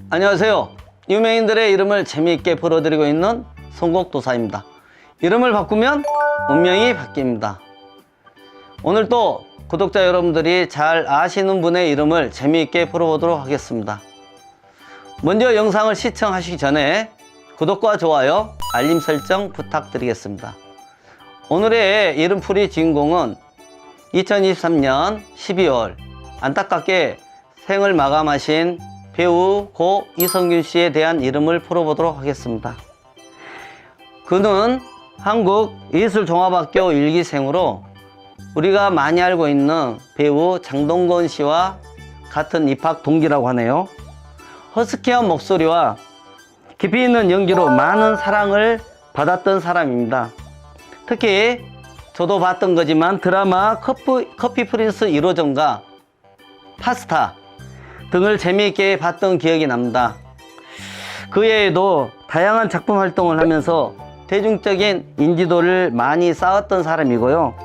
안녕하세요. 유명인들의 이름을 재미있게 풀어드리고 있는 송곡도사입니다. 이름을 바꾸면 운명이 바뀝니다. 오늘 또 구독자 여러분들이 잘 아시는 분의 이름을 재미있게 풀어보도록 하겠습니다. 먼저 영상을 시청하시기 전에 구독과 좋아요, 알림 설정 부탁드리겠습니다. 오늘의 이름풀이 주인공은 2023년 12월 안타깝게 생을 마감하신 배우 고 이성균 씨에 대한 이름을 풀어보도록 하겠습니다. 그는 한국예술종합학교 1기생으로 우리가 많이 알고 있는 배우 장동건 씨와 같은 입학 동기라고 하네요. 허스키한 목소리와 깊이 있는 연기로 많은 사랑을 받았던 사람입니다. 특히 저도 봤던 거지만 드라마 커피 프린스 1호점과 파스타 등을 재미있게 봤던 기억이 납니다. 그 외에도 다양한 작품 활동을 하면서 대중적인 인지도를 많이 쌓았던 사람이고요.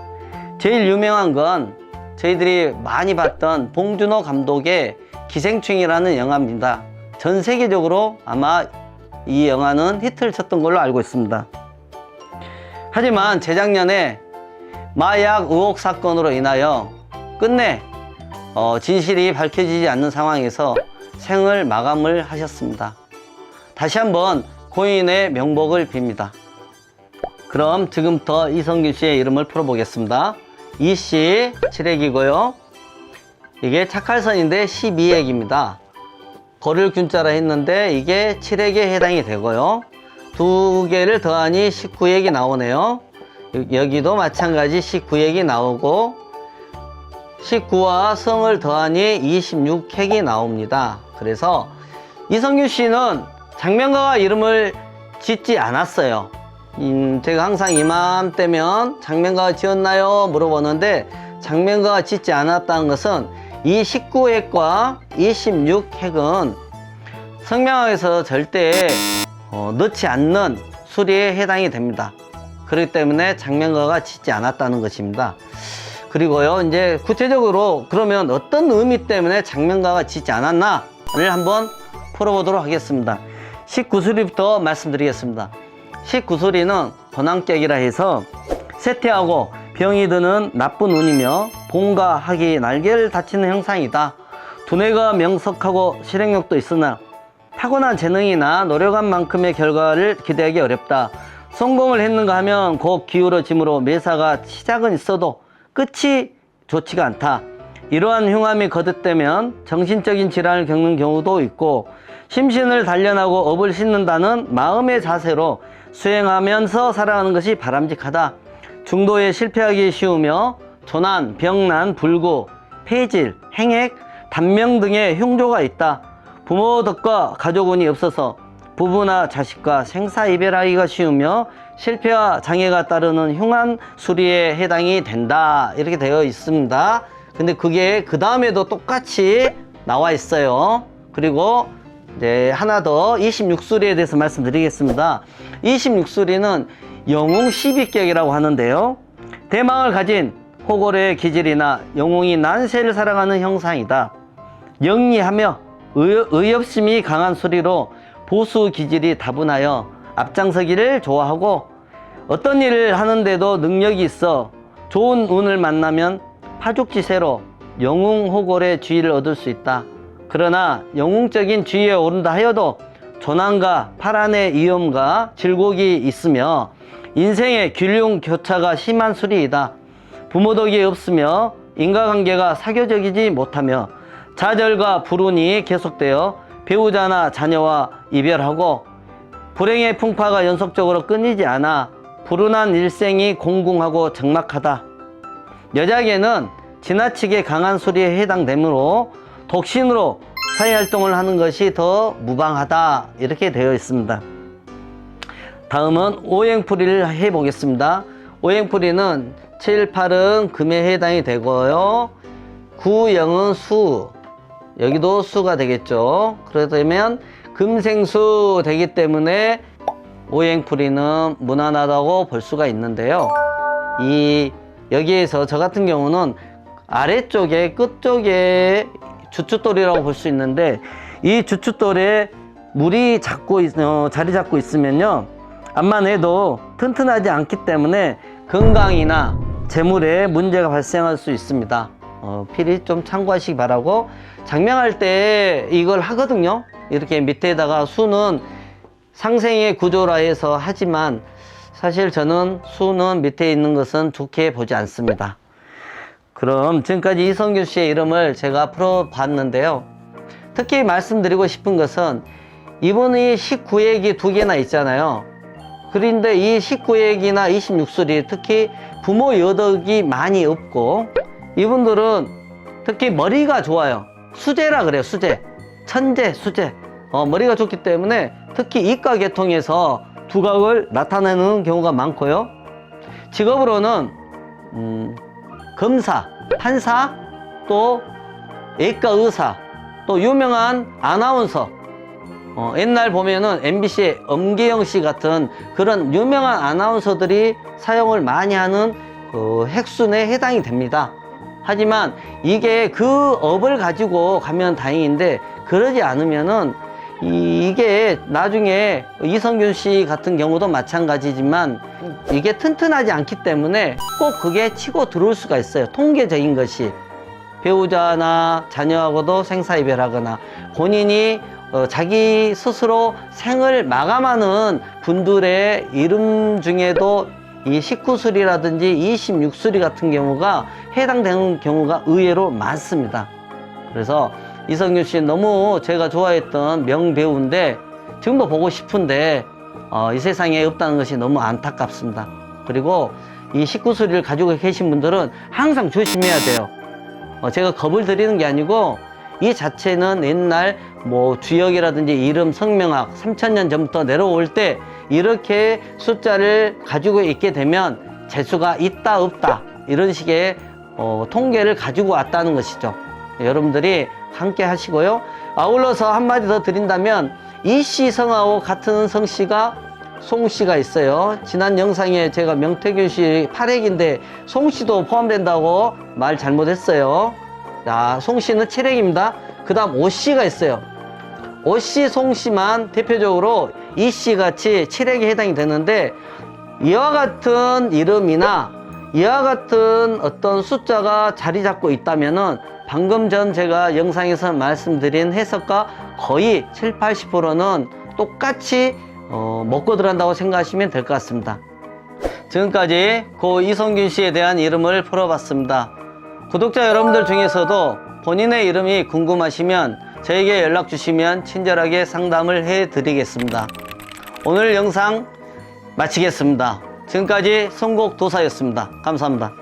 제일 유명한 건 저희들이 많이 봤던 봉준호 감독의 기생충이라는 영화입니다. 전 세계적으로 아마 이 영화는 히트를 쳤던 걸로 알고 있습니다. 하지만 재작년에 마약 의혹 사건으로 인하여 끝내 진실이 밝혀지지 않는 상황에서 생을 마감을 하셨습니다. 다시 한번 고인의 명복을 빕니다. 그럼 지금부터 이성균 씨의 이름을 풀어보겠습니다. 이씨 7액이고요. 이게 착할선인데 12액입니다. 거를 균자라 했는데 이게 7액에 해당이 되고요. 두 개를 더하니 19액이 나오네요. 여기도 마찬가지 19액이 나오고 19와 성을 더하니 26핵이 나옵니다. 그래서 이성균 씨는 장명가가 이름을 짓지 않았어요. 제가 항상 이맘때면 장명가가 지었나요? 물어보는데 장명가가 짓지 않았다는 것은 이 19핵과 26핵은 성명학에서 절대 넣지 않는 수리에 해당이 됩니다. 그렇기 때문에 장명가가 짓지 않았다는 것입니다. 그리고요, 이제 구체적으로 그러면 어떤 의미 때문에 장명가가 짓지 않았나를 한번 풀어보도록 하겠습니다. 19수리부터 말씀드리겠습니다. 19수리는 번왕격이라 해서 쇠퇴하고 병이 드는 나쁜 운이며 봄과 학이 날개를 다치는 형상이다. 두뇌가 명석하고 실행력도 있으나 타고난 재능이나 노력한 만큼의 결과를 기대하기 어렵다. 성공을 했는가 하면 곧 기울어짐으로 매사가 시작은 있어도 끝이 좋지가 않다. 이러한 흉함이 거듭되면 정신적인 질환을 겪는 경우도 있고 심신을 단련하고 업을 싣는다는 마음의 자세로 수행하면서 살아가는 것이 바람직하다. 중도에 실패하기 쉬우며 조난, 병난, 불구, 폐질, 행액, 단명 등의 흉조가 있다. 부모 덕과 가족운이 없어서 부부나 자식과 생사이별하기가 쉬우며 실패와 장애가 따르는 흉한 수리에 해당이 된다. 이렇게 되어 있습니다. 근데 그게 그 다음에도 똑같이 나와 있어요. 그리고 이제 하나 더 26수리에 대해서 말씀드리겠습니다. 26수리는 영웅 12격이라고 하는데요. 대망을 가진 호골의 기질이나 영웅이 난세를 살아가는 형상이다. 영리하며 의협심이 강한 수리로 보수 기질이 다분하여 앞장서기를 좋아하고 어떤 일을 하는데도 능력이 있어 좋은 운을 만나면 파죽지세로 영웅 호골의 주의를 얻을 수 있다. 그러나 영웅적인 주의에 오른다 하여도 조난과 파란의 위험과 질곡이 있으며 인생의 균형 교차가 심한 수리이다. 부모덕이 없으며 인과관계가 사교적이지 못하며 좌절과 불운이 계속되어 배우자나 자녀와 이별하고 불행의 풍파가 연속적으로 끊이지 않아 불운한 일생이 공공하고 적막하다. 여자에게는 지나치게 강한 수리에 해당되므로 독신으로 사회활동을 하는 것이 더 무방하다. 이렇게 되어 있습니다. 다음은 오행풀이를 해보겠습니다. 오행풀이는 7, 8은 금에 해당이 되고요. 9, 0은 수, 여기도 수가 되겠죠. 그러면 금생수 되기 때문에 오행풀이는 무난하다고 볼 수가 있는데요. 여기에서 저 같은 경우는 아래쪽에 끝쪽에 주춧돌이라고 볼 수 있는데 이 주춧돌에 물이 자리 잡고 있으면요, 암만 해도 튼튼하지 않기 때문에 건강이나 재물에 문제가 발생할 수 있습니다. 필히 좀 참고하시기 바라고, 장명할 때 이걸 하거든요. 이렇게 밑에다가 수는 상생의 구조라 해서 하지만 사실 저는 수는 밑에 있는 것은 좋게 보지 않습니다. 그럼 지금까지 이성균 씨의 이름을 제가 풀어봤는데요. 특히 말씀드리고 싶은 것은 이분이 19액이 2개나 있잖아요. 그런데 이 19액이나 26술이 특히 부모 여덕이 많이 없고, 이분들은 특히 머리가 좋아요. 수재라 그래요. 수재, 천재, 수재. 머리가 좋기 때문에 특히 이과 계통에서 두각을 나타내는 경우가 많고요. 직업으로는 검사, 판사, 또 외과 의사, 또 유명한 아나운서, 옛날 보면은 MBC의 엄계영 씨 같은 그런 유명한 아나운서들이 사용을 많이 하는 핵순에 해당이 됩니다. 하지만 이게 그 업을 가지고 가면 다행인데, 그러지 않으면은 이게 나중에 이성균 씨 같은 경우도 마찬가지지만 이게 튼튼하지 않기 때문에 꼭 그게 치고 들어올 수가 있어요. 통계적인 것이 배우자나 자녀하고도 생사이별하거나 본인이 자기 스스로 생을 마감하는 분들의 이름 중에도 이 19술이라든지 26술이 같은 경우가 해당되는 경우가 의외로 많습니다. 그래서 이성균 씨 너무 제가 좋아했던 명배우인데 지금도 보고 싶은데 이 세상에 없다는 것이 너무 안타깝습니다. 그리고 이 19술을 가지고 계신 분들은 항상 조심해야 돼요. 제가 겁을 드리는 게 아니고 이 자체는 옛날 뭐 주역이라든지 이름, 성명학 3000년 전부터 내려올 때 이렇게 숫자를 가지고 있게 되면 재수가 있다 없다 이런 식의 통계를 가지고 왔다는 것이죠. 여러분들이 함께 하시고요. 아울러서 한마디 더 드린다면 이씨 성하고 같은 성씨가 송씨가 있어요. 지난 영상에 제가 명태균 씨 8액인데 송씨도 포함된다고 말 잘못했어요. 자, 송씨는 7액입니다. 그 다음 오씨가 있어요. 오씨, 송씨만 대표적으로 이씨 같이 7액에 해당이 되는데, 이와 같은 이름이나 이와 같은 어떤 숫자가 자리 잡고 있다면은 방금 전 제가 영상에서 말씀드린 해석과 거의 7, 80%는 똑같이 먹고 들어간다고 생각하시면 될 것 같습니다. 지금까지 고 이성균 씨에 대한 이름을 풀어봤습니다. 구독자 여러분들 중에서도 본인의 이름이 궁금하시면 저에게 연락 주시면 친절하게 상담을 해 드리겠습니다. 오늘 영상 마치겠습니다. 지금까지 송곡도사였습니다. 감사합니다.